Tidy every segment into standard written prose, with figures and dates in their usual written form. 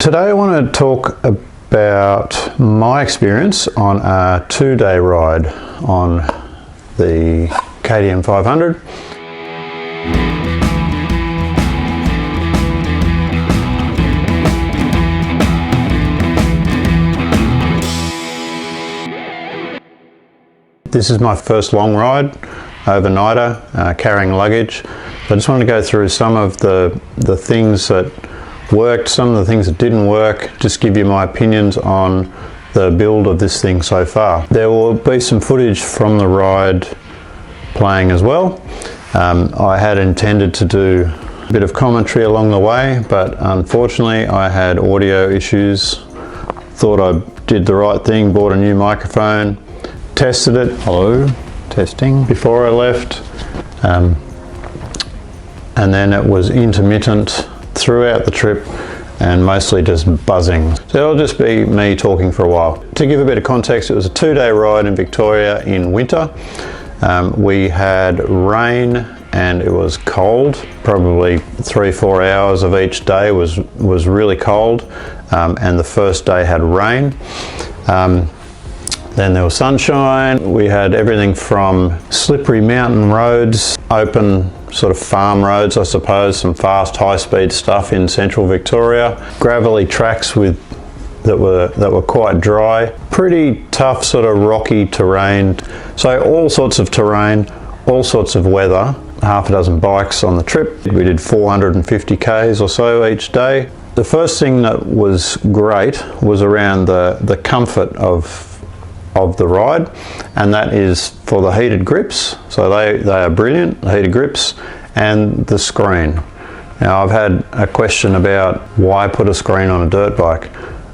Today I want to talk about my experience on a 2-day ride on the KTM 500. This is my first long ride, overnighter, carrying luggage. I just wanted to go through some of the things that worked, some of the things that didn't work, just give you my opinions on the build of this thing so far. There will be some footage from the ride playing as well. I had intended to do a bit of commentary along the way, but unfortunately I had audio issues. Thought I did the right thing, bought a new microphone, tested it, hello, testing, before I left, and then it was intermittent throughout the trip and mostly just buzzing. So it'll just be me talking for a while. To give a bit of context, it was a 2-day ride in Victoria in winter. We had rain and it was cold. Probably 3-4 hours of each day was really cold, and the first day had rain. Then there was sunshine. We had everything from slippery mountain roads, open sort of farm roads, I suppose, some fast high-speed stuff in central Victoria, gravelly tracks that were quite dry, pretty tough sort of rocky terrain. So all sorts of terrain, all sorts of weather, half a dozen bikes on the trip. We did 450 Ks or so each day. The first thing that was great was around the comfort of the ride, and that is for the heated grips. So they are brilliant, the heated grips, and the screen. Now I've had a question about why put a screen on a dirt bike.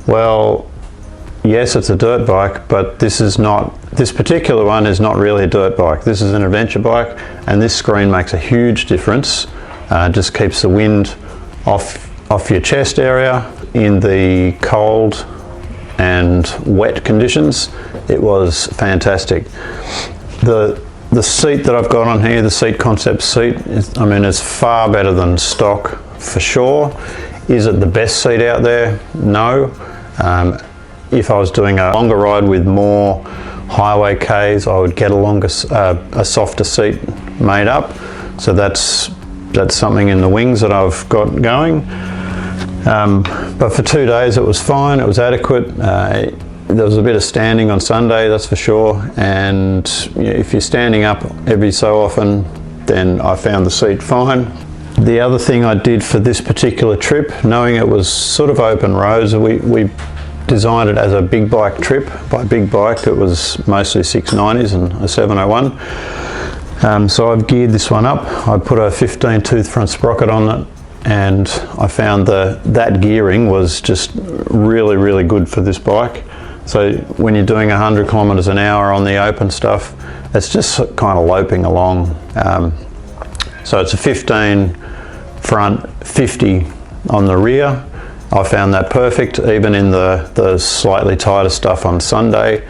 Well, yes, it's a dirt bike, but this particular one is not really a dirt bike. This is an adventure bike, and this screen makes a huge difference. Just keeps the wind off your chest area in the cold and wet conditions. It was fantastic. The seat that I've got on here, the seat concept seat, it's far better than stock for sure. Is it the best seat out there? No. If I was doing a longer ride with more highway Ks, I would get a softer seat made up. So that's something in the wings that I've got going. But for 2 days it was fine, it was adequate. There was a bit of standing on Sunday, that's for sure, and if you're standing up every so often, then I found the seat fine. The other thing I did for this particular trip, knowing it was sort of open roads, we designed it as a big bike trip. By big bike, it was mostly 690s and a 701. So I've geared this one up. I put a 15 tooth front sprocket on it, and I found that gearing was just really, really good for this bike. So when you're doing 100 kilometers an hour on the open stuff, it's just kind of loping along. So it's a 15 front, 50 on the rear. I found that perfect. Even in the slightly tighter stuff on Sunday,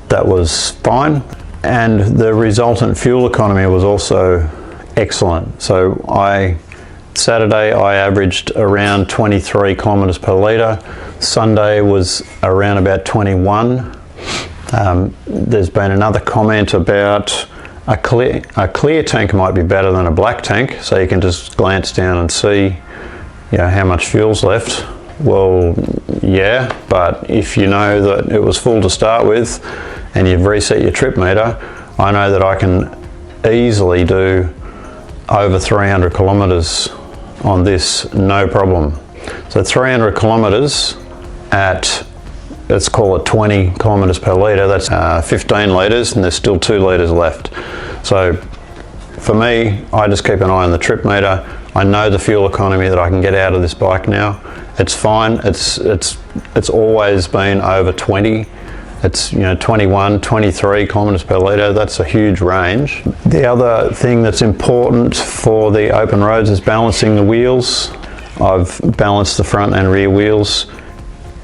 that was fine. And the resultant fuel economy was also excellent. So Saturday I averaged around 23 kilometers per litre. Sunday was around about 21. There's been another comment about a clear tank might be better than a black tank, so you can just glance down and see how much fuel's left. Well, yeah, but if you know that it was full to start with and you've reset your trip meter, I know that I can easily do over 300 kilometers on this, no problem. So 300 kilometers at, let's call it 20 kilometers per litre, that's 15 litres, and there's still 2 litres left. So for me, I just keep an eye on the trip meter. I know the fuel economy that I can get out of this bike now. It's fine. It's always been over 20. It's 21, 23 kilometers per litre. That's a huge range. The other thing that's important for the open roads is balancing the wheels. I've balanced the front and rear wheels.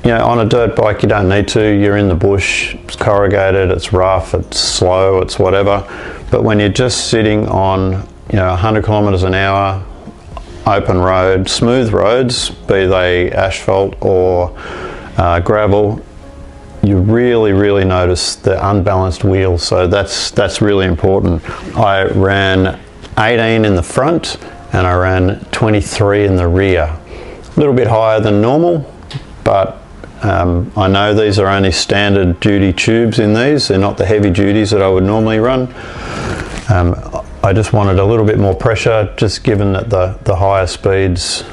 On a dirt bike you don't need to. You're in the bush, it's corrugated, it's rough, it's slow, it's whatever. But when you're just sitting on 100 kilometers an hour open road, smooth roads, be they asphalt or gravel, you really notice the unbalanced wheels, so that's really important. I ran 18 in the front and I ran 23 in the rear. A little bit higher than normal, but I know these are only standard duty tubes in these. They're not the heavy duties that I would normally run. I just wanted a little bit more pressure, just given that the higher speeds.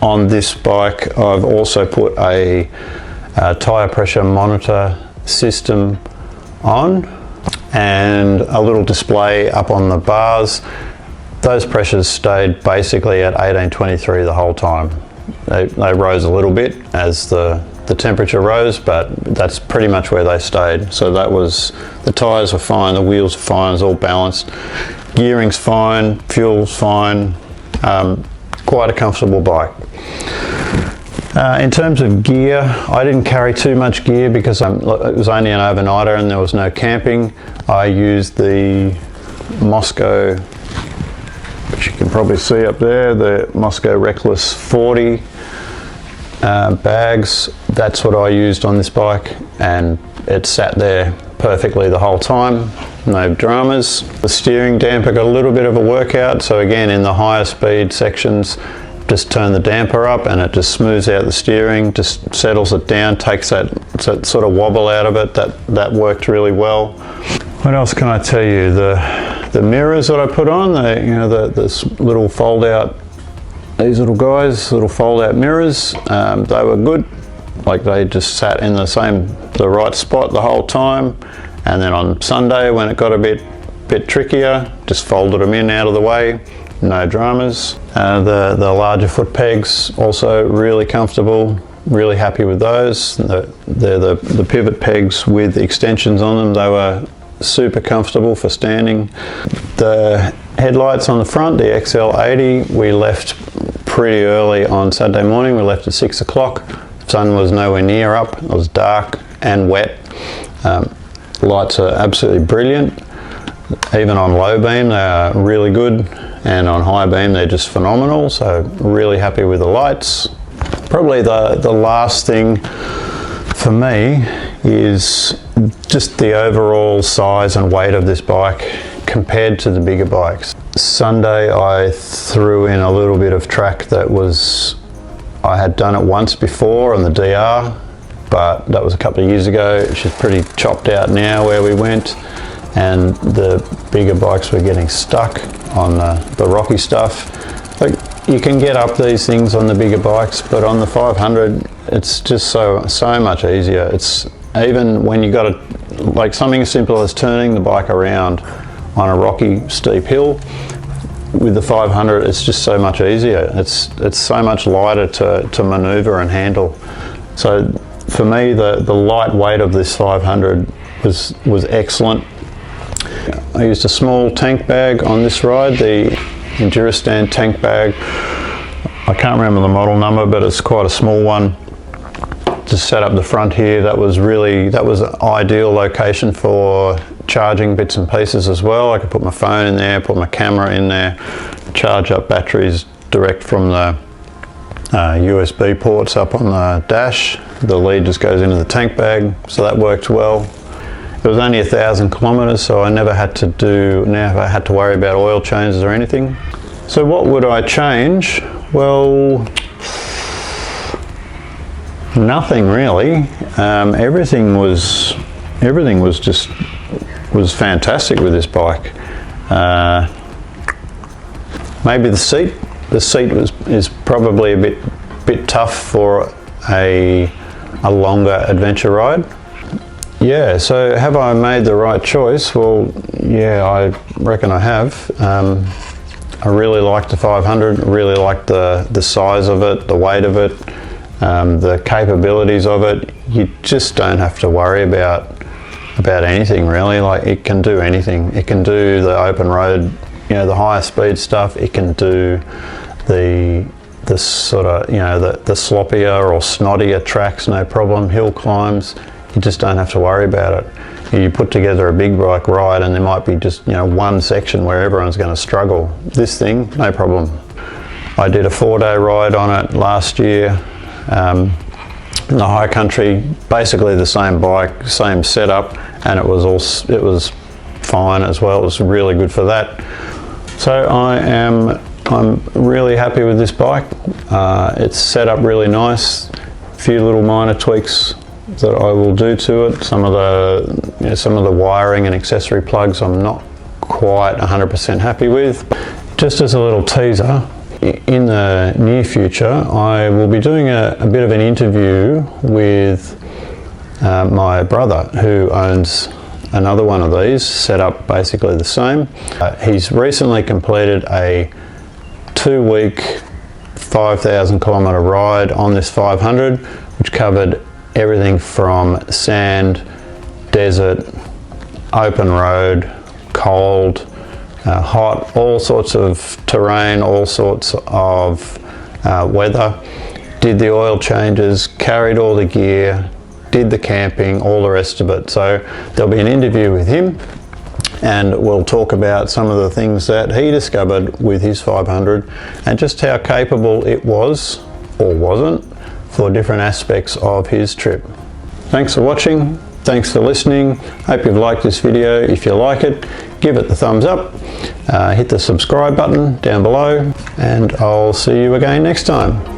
On this bike, I've also put a tyre pressure monitor system on and a little display up on the bars. Those pressures stayed basically at 1823 the whole time. They rose a little bit as the temperature rose, but that's pretty much where they stayed. So that was, the tyres were fine, the wheels were fine, it was all balanced. Gearing's fine, fuel's fine, quite a comfortable bike. In terms of gear, I didn't carry too much gear because it was only an overnighter and there was no camping. I used the Moscow, which you can probably see up there, the Moscow Reckless 40 bags. That's what I used on this bike, and it sat there perfectly the whole time, no dramas. The steering damper got a little bit of a workout, so again in the higher speed sections, just turn the damper up and it just smooths out the steering, just settles it down, takes that sort of wobble out of it. That worked really well. What else can I tell you? The mirrors that I put on, this little fold out, these little guys, little fold out mirrors, they were good. Like they just sat in the right spot the whole time. And then on Sunday when it got a bit trickier, just folded them in out of the way. No dramas. The larger foot pegs, also really comfortable, really happy with those. They're the pivot pegs with extensions on them. They were super comfortable for standing. The headlights on the front, the XL80, we left pretty early on Saturday morning. We left at 6 o'clock. Sun was nowhere near up. It was dark and wet. Lights are absolutely brilliant. Even on low beam, they are really good. And on high beam they're just phenomenal, so really happy with the lights. Probably the last thing for me is just the overall size and weight of this bike compared to the bigger bikes. Sunday I threw in a little bit of track that I had done it once before on the DR, but that was a couple of years ago. She's pretty chopped out now where we went, and the bigger bikes were getting stuck on the rocky stuff. Like, you can get up these things on the bigger bikes, but on the 500 it's just so much easier. It's even when you got like something as simple as turning the bike around on a rocky steep hill, with the 500 it's just so much easier. It's so much lighter to maneuver and handle. So for me the light weight of this 500 was excellent. I used a small tank bag on this ride, the Enduristan tank bag. I can't remember the model number, but it's quite a small one. Just set up the front here. That was an ideal location for charging bits and pieces as well. I could put my phone in there, put my camera in there, charge up batteries direct from the USB ports up on the dash. The lead just goes into the tank bag, so that worked well. It was only 1,000 kilometers, so I never had to worry about oil changes or anything. So what would I change? Well, nothing really. Everything was fantastic with this bike. Maybe the seat. The seat is probably a bit tough for a longer adventure ride. Yeah, so have I made the right choice? Well, yeah, I reckon I have. I really like the 500, really like the size of it, the weight of it, the capabilities of it. You just don't have to worry about anything really. Like, it can do anything. It can do the open road, the higher speed stuff. It can do the sort of, the sloppier or snottier tracks, no problem, hill climbs. You just don't have to worry about it. You put together a big bike ride and there might be just one section where everyone's going to struggle. This thing, no problem. I did a 4-day ride on it last year in the high country, basically the same bike, same setup, and it was fine as well. It was really good for that. So I'm really happy with this bike. It's set up really nice. A few little minor tweaks that I will do to it. Some of the wiring and accessory plugs I'm not quite 100% happy with. Just as a little teaser, in the near future I will be doing a bit of an interview with my brother, who owns another one of these, set up basically the same. He's recently completed a 2-week 5,000 kilometer ride on this 500, which covered everything from sand, desert, open road, cold, hot, all sorts of terrain, all sorts of weather. Did the oil changes, carried all the gear, did the camping, all the rest of it. So there'll be an interview with him, and we'll talk about some of the things that he discovered with his 500 and just how capable it was or wasn't for different aspects of his trip. Thanks for watching. Thanks for listening. Hope you've liked this video. If you like it, give it the thumbs up. Hit the subscribe button down below, and I'll see you again next time.